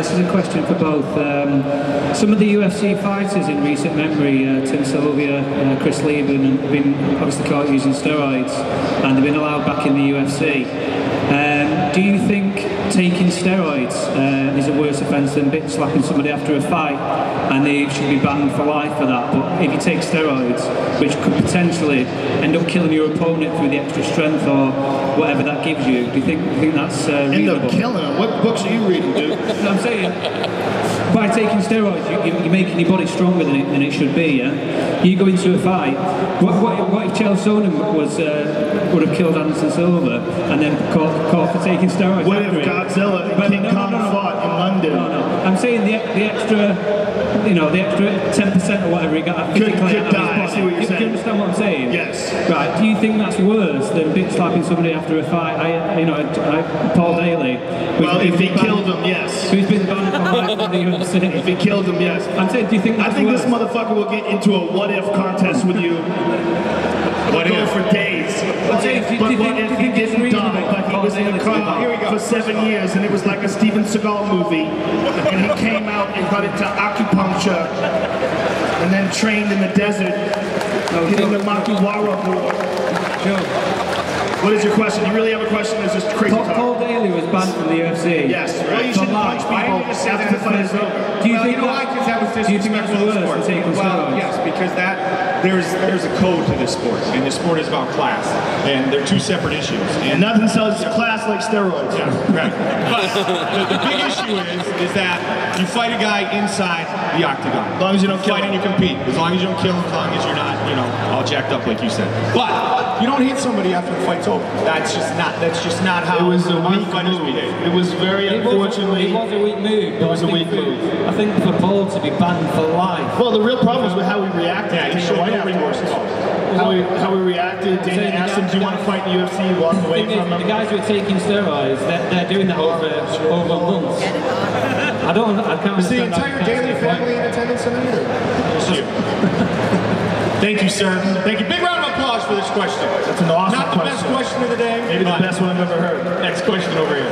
this is a question for both. Some of the UFC fighters in recent memory, Tim Sylvia, Chris Lieben, have been obviously caught using steroids, and they've been allowed back in the UFC. Do you think taking steroids is a worse offence than bitch slapping somebody after a fight, and they should be banned for life for that? But if you take steroids, which could potentially end up killing your opponent through the extra strength or whatever that gives you, do you think that's reasonable? End up killing them? What books are you reading, dude? No, I'm saying, by taking steroids, you're making your body stronger than it should be, yeah? You go into a fight, what if Chael Sonnen would have killed Anderson Silva and then caught for taking steroids? What if Godzilla and King Kong fought in London? No. I'm saying the extra, the extra 10% or whatever he got could die. I see what you're saying. Do you understand what I'm saying? Yes. Right. Do you think that's worse than bitch slapping somebody after a fight? Paul Daly. Well, if he killed him, yes. Who's been banned from the UFC? If he killed him, yes. I'm saying, do you think that's worse? This motherfucker will get into a what-if contest with you. We'll go for days. But what if he didn't die, but he was in a coma for 7 years, and it was like a Steven Seagal movie, and he came out and got into acupuncture, and then trained in the desert, hitting the Makiwara War. What is your question? You really have a question? Is this crazy talk? Paul Daly was banned from the UFC. Yes, right. Well, you shouldn't punch people after the fight is over. Do you think that's worse? Well, yes, because there's a code to this sport, and this sport is about class, and they're two separate issues. And nothing sells class like steroids. Yeah, right. But the big issue is that you fight a guy inside the octagon. As long as you don't kill him. And you compete. As long as you don't kill him, as long as you're not, all jacked up like you said. But you don't hit somebody after the fight's over. That's just not how it was a weak fighters move. behave. It was very unfortunately. It was a weak move. It was a weak move. I think for Paul to be banned for life. Well, the real problem is with how we reacted. Yeah, he showed no remorse at all. How we reacted. Dana asked him, "Do you want to fight in the UFC?" He walked away from him. The guys who are taking steroids, they're doing that over months. I can't. Is the entire Daly family in attendance tonight? Thank you, sir. Thank you. Big round of applause for this question. That's an awesome question. Not the best question of the day. Maybe the best one I've ever heard. Next question over here.